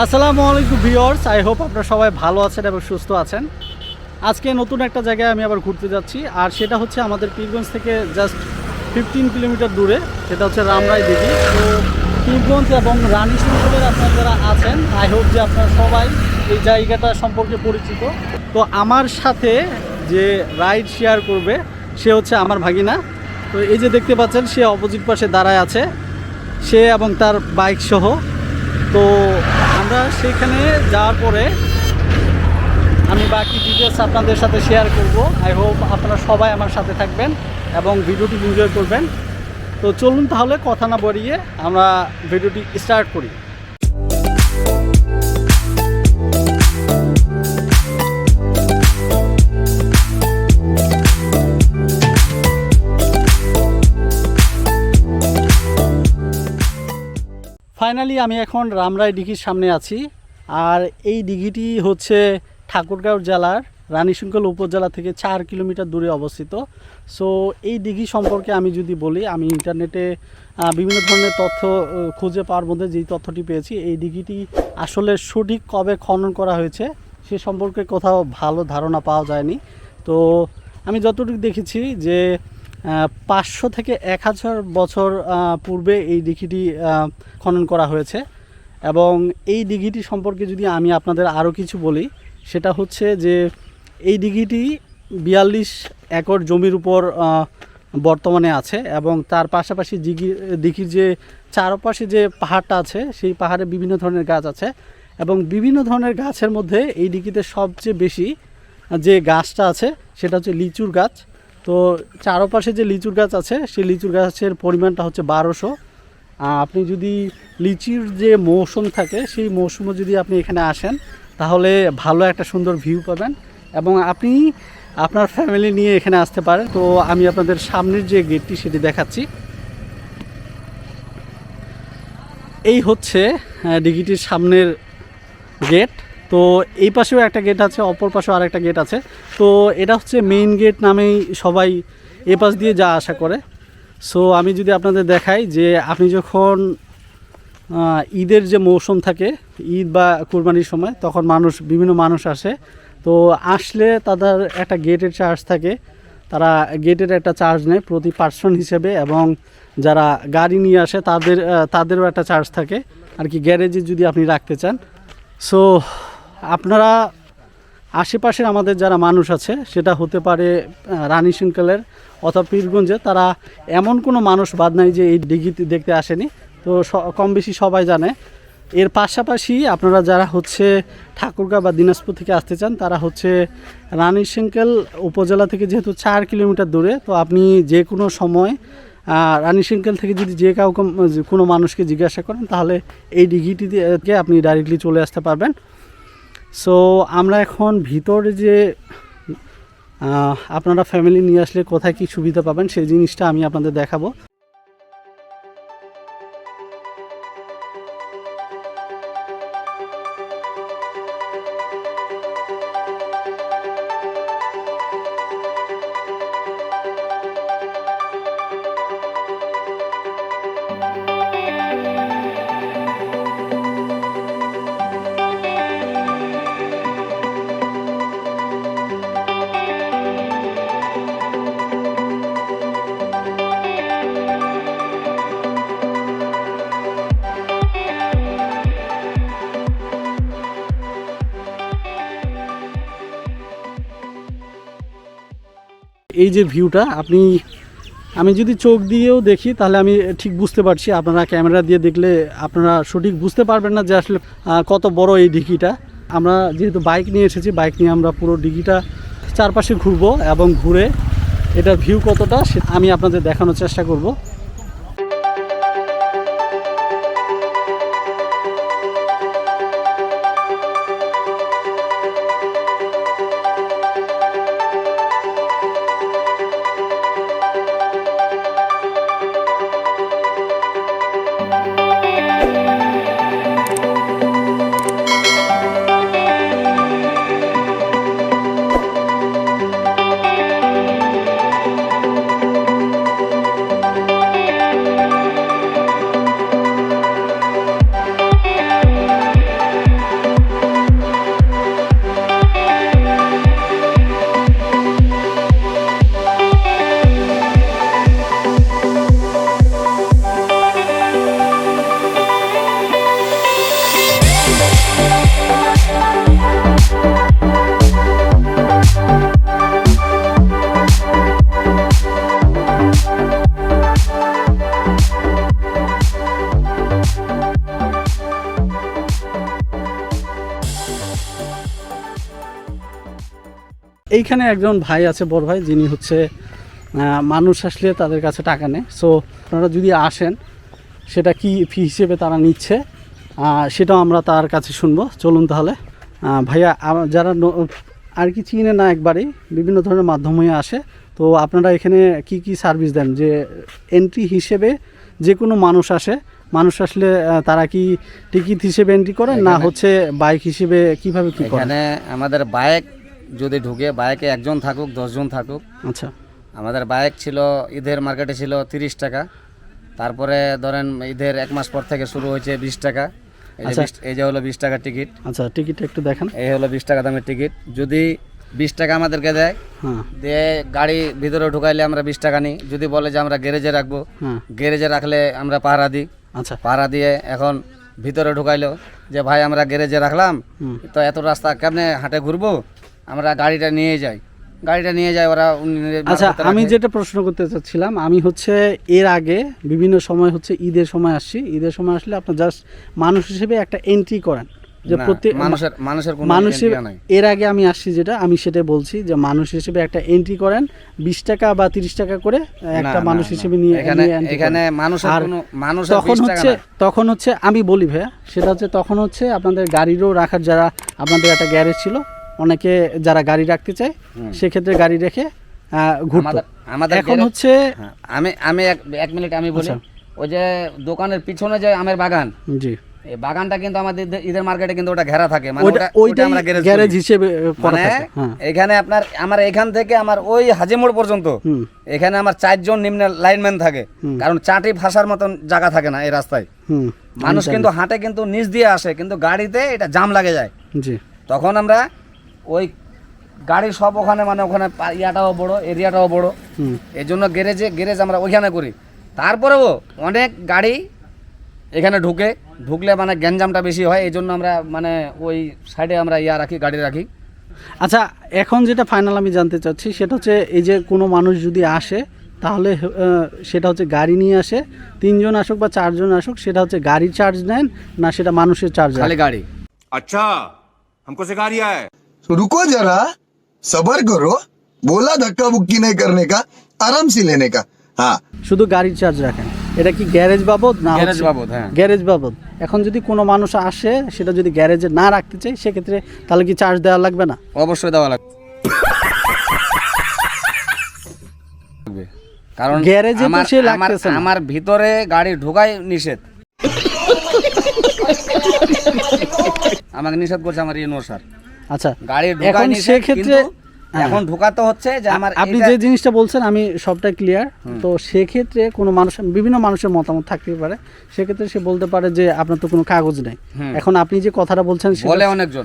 আসসালামু আলাইকুম viewers, I hope আপনারা সবাই ভালো আছেন এবং সুস্থ আছেন। আজকে নতুন একটা জায়গায় আমি আবার ঘুরতে যাচ্ছি, আর সেটা হচ্ছে আমাদের পীরগঞ্জ থেকে জাস্ট 15 কিলোমিটার দূরে, সেটা হচ্ছে রামরাই দিঘি। তো পীরগঞ্জ এবং রানী শঙ্করের আপনারা যারা আছেন, আই হোপ যে আপনারা সবাই এই জায়গাটা সম্পর্কে পরিচিত। তো আমার সাথে যে রাইড শেয়ার করবে সে হচ্ছে আমার ভাগিনা। তো এই যে দেখতে পাচ্ছেন, সে অপোজিট পাশে দাঁড়ায় আছে, সে এবং তার বাইক সহ। তো আমরা সেখানে যাওয়ার পরে আমি বাকি ডিটেলস আপনাদের সাথে শেয়ার করব। আই হোপ আপনারা সবাই আমার সাথে থাকবেন এবং ভিডিওটি এনজয় করবেন। তো চলুন তাহলে কথা না বাড়িয়ে আমরা ভিডিওটি স্টার্ট করি। ফাইনালি আমি এখন রামরাই দিঘির সামনে আছি, আর এই দিঘিটি হচ্ছে ঠাকুরগাঁও জেলার রানীশঙ্কল উপজেলা থেকে 4 কিলোমিটার দূরে অবস্থিত। সো এই দিঘি সম্পর্কে আমি যদি বলি, আমি ইন্টারনেটে বিভিন্ন ধরনের তথ্য খুঁজে পাওয়ার মধ্যে যেই তথ্যটি পেয়েছি, এই দিঘিটি আসলে সঠিক কবে খনন করা হয়েছে সে সম্পর্কে কোথাও ভালো ধারণা পাওয়া যায়নি। তো আমি যতটুকু দেখেছি যে 500 থেকে 1000 বছর পূর্বে এই দিঘিটি খনন করা হয়েছে। এবং এই দিঘিটি সম্পর্কে যদি আমি আপনাদের আরও কিছু বলি, সেটা হচ্ছে যে এই দিঘিটি 42 একর জমির উপর বর্তমানে আছে, এবং তার পাশাপাশি দিঘির যে চারপাশে যে পাহাড়টা আছে, সেই পাহাড়ে বিভিন্ন ধরনের গাছ আছে, এবং বিভিন্ন ধরনের গাছের মধ্যে এই দিঘিতে সবচেয়ে বেশি যে গাছটা আছে সেটা হচ্ছে লিচুর গাছ। তো চারপাশে যে লিচুর গাছ আছে, সেই লিচুর গাছের পরিমাণটা হচ্ছে 1200। আপনি যদি লিচির যে মৌসুম থাকে, সেই মৌসুমে যদি আপনি এখানে আসেন তাহলে ভালো একটা সুন্দর ভিউ পাবেন, এবং আপনি আপনার ফ্যামিলি নিয়ে এখানে আসতে পারেন। তো আমি আপনাদের সামনের যে গেটটি সেটি দেখাচ্ছি। এই হচ্ছে দিঘিটির সামনের গেট। তো এই পাশেও একটা গেট আছে, অপর পাশেও আরেকটা গেট আছে। তো এটা হচ্ছে মেইন গেট নামেই সবাই এ পাশ দিয়ে যা আসা করে। সো আমি যদি আপনাদের দেখাই যে আপনি যখন ঈদের যে মৌসুম থাকে, ঈদ বা কুরবানির সময়, তখন বিভিন্ন মানুষ আসে। তো আসলে তাদের একটা গেটের চার্জ থাকে, তারা গেটের একটা চার্জ নেয় প্রতি পার্সন হিসেবে, এবং যারা গাড়ি নিয়ে আসে তাদেরও একটা চার্জ থাকে আর কি, গ্যারেজে যদি আপনি রাখতে চান। সো আপনারা আশেপাশের আমাদের যারা মানুষ আছে, সেটা হতে পারে রানীশঙ্কলের অথবা পীরগঞ্জে, তারা এমন কোনো মানুষ বাদ নাই যে এই দিঘিতে দেখতে আসেনি। তো কম বেশি সবাই জানে। এর পাশাপাশি আপনারা যারা হচ্ছে ঠাকুরগাঁও বা দিনাজপুর থেকে আসতে চান, তারা হচ্ছে রানীশঙ্কল উপজেলা থেকে যেহেতু 4 কিলোমিটার দূরে, তো আপনি যে কোনো সময় রানীশঙ্কল থেকে যদি যে কাউকে কোনো মানুষকে জিজ্ঞাসা করেন, তাহলে এই দিঘিটি থেকে আপনি ডাইরেক্টলি চলে আসতে পারবেন। সো আমরা এখন ভিতরে যে আপনারা ফ্যামিলি নিয়ে আসলে কোথায় কী সুবিধা পাবেন সেই জিনিসটা আমি আপনাদের দেখাবো। এই যে ভিউটা আমি যদি চোখ দিয়েও দেখি তাহলে আমি ঠিক বুঝতে পারছি, আপনারা ক্যামেরা দিয়ে দেখলে আপনারা সঠিক বুঝতে পারবেন না যে আসলে কত বড় এই দিঘিটা। আমরা যেহেতু বাইক নিয়ে এসেছি, বাইক নিয়ে আমরা পুরো দিঘিটা চারপাশে ঘুরবো, এবং ঘুরে এটার ভিউ কতটা আমি আপনাদের দেখানোর চেষ্টা করব। এইখানে একজন ভাই আছে, বড় ভাই, যিনি হচ্ছে মানুষ আসলে তাদের কাছে টাকা নেয়। সো আপনারা যদি আসেন সেটা কি ফি হিসেবে তারা নিচ্ছে সেটাও আমরা তার কাছে শুনবো। চলুন তাহলে। ভাইয়া, যারা আর কি চিনে না একবারেই, বিভিন্ন ধরনের মাধ্যম হয়ে আসে, তো আপনারা এখানে কি কি সার্ভিস দেন? যে এন্ট্রি হিসেবে যে কোনো মানুষ আসলে তারা কি টিকিট হিসেবে এন্ট্রি করেন, না হচ্ছে বাইক হিসেবে কিভাবে কি করেন? এখানে আমাদের বাইক যদি ঢুকে, বাইকে 1 জন থাকুক 10 জন থাকুক। আচ্ছা, আমাদের বাইক ছিল ঈদের মার্কেটে ছিল 30 টাকা, তারপরে ধরেন ঈদের 1 মাস পর থেকে শুরু হয়েছে 20 টাকা। এই যে হলো 20 টাকার টিকিট। আচ্ছা, টিকিটটা একটু দেখান। এই হলো 20 টাকা দামের টিকিট। যদি 20 টাকা আমাদেরকে দেয়, দিয়ে গাড়ি ভিতরে ঢুকাইলে আমরা 20 টাকা নিই। যদি বলে যে আমরা গ্যারেজে রাখবো, গ্যারেজে রাখলে আমরা পাহারা দিই। আচ্ছা, পাহারা দিয়ে এখন ভিতরে ঢুকাইলো যে ভাই আমরা গ্যারেজে রাখলাম, তো এত রাস্তা কেমনে হাঁটে ঘুরবো, আমরা গাড়িটা নিয়ে যাই ওরা। আচ্ছা, আমি যেটা প্রশ্ন করতে চাচ্ছিলাম, আমি হচ্ছে এর আগে বিভিন্ন সময় হচ্ছে ঈদের সময় আসছি, ঈদের সময় আসলে আপনার জাস্ট মানুষ হিসেবে একটা এন্ট্রি করেন, যে প্রত্যেক মানুষের এর আগে আমি আসছি, যেটা আমি সেটাই বলছি, যে মানুষ হিসেবে একটা এন্ট্রি করেন 20 টাকা বা 30 টাকা করে একটা মানুষ হিসেবে নিয়ে এখানে তখন হচ্ছে আমি বলি ভাইয়া, সেটা হচ্ছে তখন হচ্ছে আপনাদের গাড়িরও রাখার, যারা আপনাদের একটা গ্যারেজ ছিল, অনেকে যারা গাড়ি রাখতে চায় সেক্ষেত্রে গাড়ি রেখে ঘুরতো। এখন হচ্ছে আমি 1 মিনিট আমি বলি, ওই যে দোকানের পিছনে যে আমের বাগান, জি, এই বাগানটা কিন্তু আমাদের ঈদের মার্কেটে কিন্তু ওটা ঘেরা থাকে, মানে ওইটা আমরা গ্যারেজ হিসেবে করা থাকে। এখানে আমার এখান থেকে আমার ওই হাজিমোড় পর্যন্ত এখানে আমার 4 জন নিম্ন লাইনম্যান থাকে, কারণ চাটি ভাষার মতন জায়গা থাকে না এই রাস্তায়। মানুষ কিন্তু হাঁটে, কিন্তু নিচ দিয়ে আসে, কিন্তু গাড়িতে এটা জাম লাগে যায়। জি, তখন আমরা ওই গাড়ি সব ওখানে, মানে ওখানে ইয়াটাও বড়, এরিয়াটাও বড়, এই জন্য গ্যারেজ আমরা ওইখানে করি। তারপরেও অনেক গাড়ি এখানে ঢুকলে মানে গ্যাঞ্জামটা বেশি হয়, এই জন্য আমরা মানে ওই সাইডে আমরা গাড়ি রাখি। আচ্ছা, এখন যেটা ফাইনাল আমি জানতে চাচ্ছি সেটা হচ্ছে, এই যে কোনো মানুষ যদি আসে তাহলে সেটা হচ্ছে গাড়ি নিয়ে আসে, 3 জন আসুক বা 4 জন আসুক, সেটা হচ্ছে গাড়ির চার্জ নেন না সেটা মানুষের চার্জ? খালি গাড়ি। আচ্ছা, हमको सिखा रिया है। रुको जरा, सबर करो, बोला धक्का बुक्की नहीं करने का, आराम से लेने का। हाँ, শুধু গাড়ির চার্জ রাখেন। এটা কি গ্যারেজ বাবদ না? গ্যারেজ বাবদ, হ্যাঁ, গ্যারেজ বাবদ। এখন যদি কোনো মানুষ আসে সেটা যদি গ্যারেজে না রাখতে চাই, সেক্ষেত্রে তাহলে কি চার্জ দেওয়া লাগবে না? অবশ্যই দেওয়া লাগবে, কারণ গ্যারেজে তো সে লাগতেছে না। আমার ভিতরে গাড়ি ঢোকাই নিষেধ, আমাকে নিষেধ করছে আমার ইউনো স্যার। আচ্ছা, গাড়ি ঢোকাই নিষেধ, সেক্ষেত্রে এখন ঢোকাতে হচ্ছে যে আমার, আপনি যে জিনিসটা বলছেন আমি সবটা ক্লিয়ার। তো সেক্ষেত্রে কোনো মানুষ, বিভিন্ন মানুষের মতামত থাকতে পারে, সেক্ষেত্রে সে বলতে পারে যে আপনার তো কোনো কাগজ নেই। এখন আপনি যে কথাটা বলছেন বলে অনেকজন,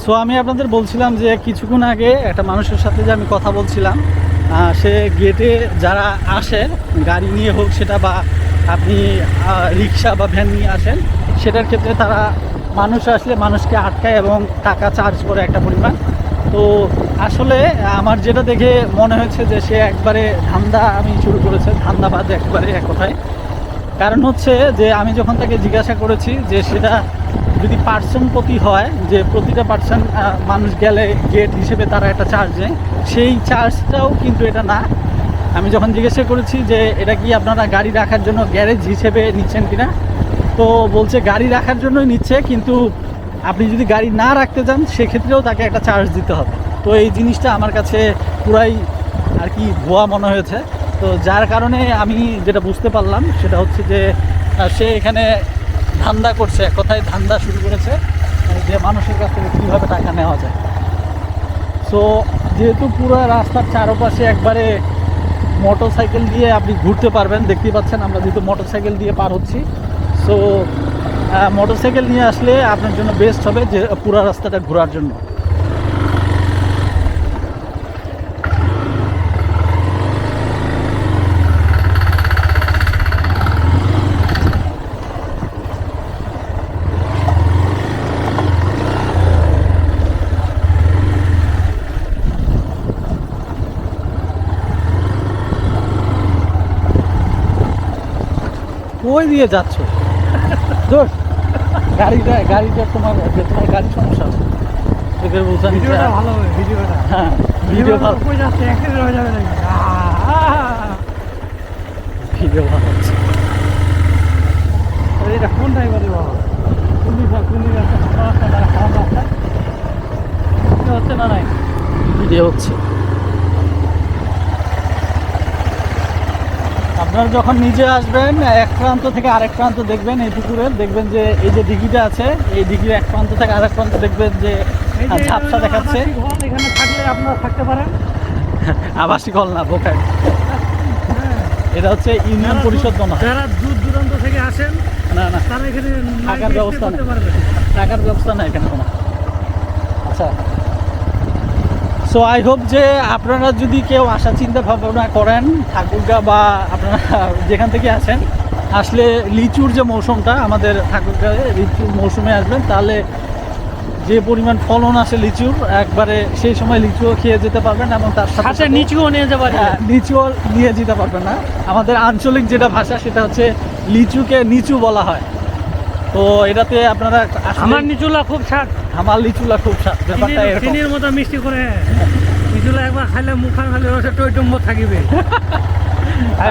সো আমি আপনাদের বলছিলাম যে কিছুক্ষণ আগে একটা মানুষের সাথে যে আমি কথা বলছিলাম, সে গেটে যারা আসে গাড়ি নিয়ে হোক সেটা, বা আপনি রিক্সা বা ভ্যান নিয়ে আসেন, সেটার ক্ষেত্রে তারা মানুষ আসলে মানুষকে আটকায় এবং টাকা চার্জ করে একটা পরিমাণ। তো আসলে আমার যেটা দেখে মনে হয়েছে যে সে একবারে ধান্দা আমি শুরু করেছে, ধান্দাবাজ একবারে এক কথায়। কারণ হচ্ছে যে আমি যখন তাকে জিজ্ঞাসা করেছি যে সেটা যদি পার্সন প্রতি হয়, যে প্রতিটা পার্সন মানুষ গেলে গেট হিসেবে তারা একটা চার্জ নেয়, সেই চার্জটাও কিন্তু এটা না। আমি যখন জিজ্ঞাসা করেছি যে এটা কি আপনারা গাড়ি রাখার জন্য গ্যারেজ হিসেবে নিচ্ছেন কিনা, তো বলছে গাড়ি রাখার জন্যই নিচ্ছে, কিন্তু আপনি যদি গাড়ি না রাখতে চান সেক্ষেত্রেও তাকে একটা চার্জ দিতে হবে। তো এই জিনিসটা আমার কাছে পুরাই আর কি ভুয়া মনে হয়েছে। তো যার কারণে আমি যেটা বুঝতে পারলাম সেটা হচ্ছে যে সে এখানে ধান্দা করছে, এক কথায় ধান্দা শুরু করেছে, যে মানুষের কাছ থেকে কীভাবে টাকা নেওয়া যায়। সো যেহেতু পুরো রাস্তার চারপাশে একবারে মোটর সাইকেল দিয়ে আপনি ঘুরতে পারবেন, দেখতেই পাচ্ছেন আমরা যেহেতু মোটর সাইকেল দিয়ে পার হচ্ছি, সো মোটর সাইকেল নিয়ে আসলে আপনার জন্য বেস্ট হবে যে পুরো রাস্তাটা ঘোরার জন্য। কই দিয়ে যাচ্ছ দোষ? গাড়িটা তোমার গাড়ি সমস্যা আছে, এদের বোঝান। ভিডিওটা ভালো হবে, ভিডিওটা। হ্যাঁ, ভিডিও ভালো, কই যাচ্ছে, অ্যাক্সিডেন্ট হয়ে যাবে নাকি? ভিডিও ভালো হচ্ছে। আরে এটা কোন ড্রাইভারই বাবা? কোন হচ্ছে না নাই? ভিডিও হচ্ছে। আপনারা যখন নিজে আসবেন এক প্রান্ত থেকে আরেক প্রান্ত দেখবেন এই পুকুরের, দেখবেন যে এই যে দিঘিটা আছে, এই দিঘির এক প্রান্ত থেকে আরেক প্রান্ত দেখবেন যে ঝাপসা দেখাচ্ছে। এখানে থাকলে আপনারা থাকতে পারেন। আবাসিক হল না, বোকায়। এটা হচ্ছে ইউনিয়ন পরিষদ বনা। যারা দূর দূরান্ত থেকে আসেন না না, তারা এখানে থাকার ব্যবস্থা নেই, থাকার ব্যবস্থা নেই এখানে কোনো। আচ্ছা, সো আই হোপ যে আপনারা যদি কেউ আসার চিন্তা ভাবনা করেন ঠাকুরগাঁও বা আপনারা যেখান থেকে আসেন, আসলে লিচুর যে মৌসুমটা আমাদের ঠাকুরগাঁয়ে, লিচুর মৌসুমে আসবেন, তাহলে যে পরিমাণ ফলন আসে লিচুর, একবারে সেই সময় লিচুও খেয়ে যেতে পারবেন এবং তার সাথে নিচুও নিয়ে যেতে পারবেন। নিচুও নিয়ে যেতে পারবেন না। আমাদের আঞ্চলিক যেটা ভাষা সেটা হচ্ছে লিচুকে নিচু বলা হয়। তো এটাতে আপনারা আমার নিচুলা খুব স্বাদ, আমার লিচুলা খুব স্বাদ, ব্যাপারটা এরকম। চিনির মতো মিষ্টি করে নিচুলা একবার খাইলে মুখান খালি রসে টইটম্ব থাকিবে।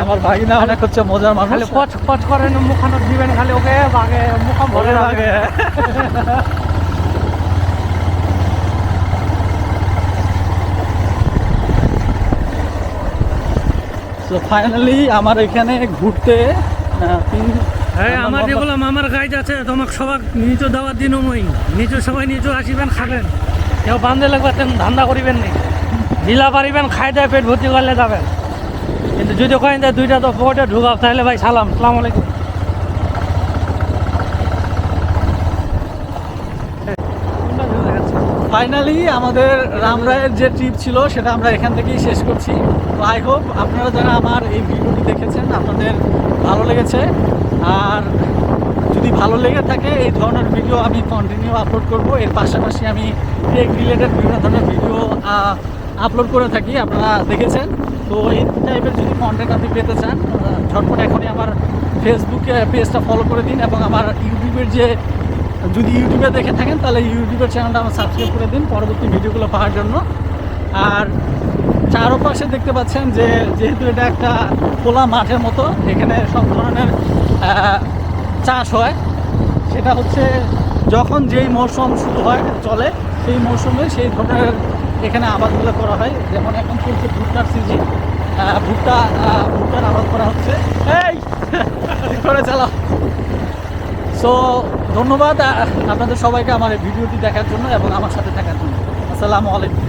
আমার ভাগিনা অনেক হচ্ছে মজার মানুষ, খালি পচ পচ করে মুখানো দিবেন, খালি ওকে বাগে মুখা ভরে লাগে। তো ফাইনালি আমার এখানে ঘুরতে আমার যেগুলো মামার গাইড আছে তোমাকে সবাই নিচু দেওয়ার দিন মই নিচু সবাই নিচু আসিবেন, খাবেন, কেউ বান্ধে লাগবে ধান্দা করিবেন নি, ঢিলা পারিবেন, খাই দেয় পেট ভর্তি করলে যাবেন। কিন্তু যদি কয়েন দেয় দুইটা তো পকেটে ঢুকাও, তাহলে ভাই সালাম, সালাম আলাইকুম। ফাইনালি আমাদের রামরায়ের যে ট্রিপ ছিল সেটা আমরা এখান থেকেই শেষ করছি। তো আই হোপ আপনারা যারা আমার এই ভিডিওটি দেখেছেন আপনাদের ভালো লেগেছে, আর যদি ভালো লেগে থাকে এই ধরনের ভিডিও আমি কন্টিনিউ আপলোড করব। এর পাশাপাশি আমি টেক রিলেটেড বিভিন্ন ধরনের ভিডিও আপলোড করে থাকি, আপনারা দেখেছেন। তো এই টাইপের যদি কন্টেন্ট আপনি পেতে চান, ঝটপট এখনই আমার ফেসবুকে পেজটা ফলো করে দিন, এবং আমার ইউটিউবের যে, যদি ইউটিউবে দেখে থাকেন তাহলে ইউটিউবের চ্যানেলটা আমার সাবস্ক্রাইব করে দিন পরবর্তী ভিডিওগুলো পাওয়ার জন্য। আর চারপাশে দেখতে পাচ্ছেন যে যেহেতু এটা একটা খোলা মাঠের মতো, এখানে সব ধরনের চাষ হয়। সেটা হচ্ছে যখন যেই মৌসুম শুরু হয় চলে, সেই মৌসুমে সেই ধরনের এখানে আবাদগুলো করা হয়। যেমন এখন চলছে ভুট্টার সিজন, ভুট্টার আবাদ করা হচ্ছে। এই করে চালাও। সো ধন্যবাদ আপনাদের সবাইকে আমার এই ভিডিওটি দেখার জন্য এবং আমার সাথে থাকার জন্য। আসসালামু আলাইকুম।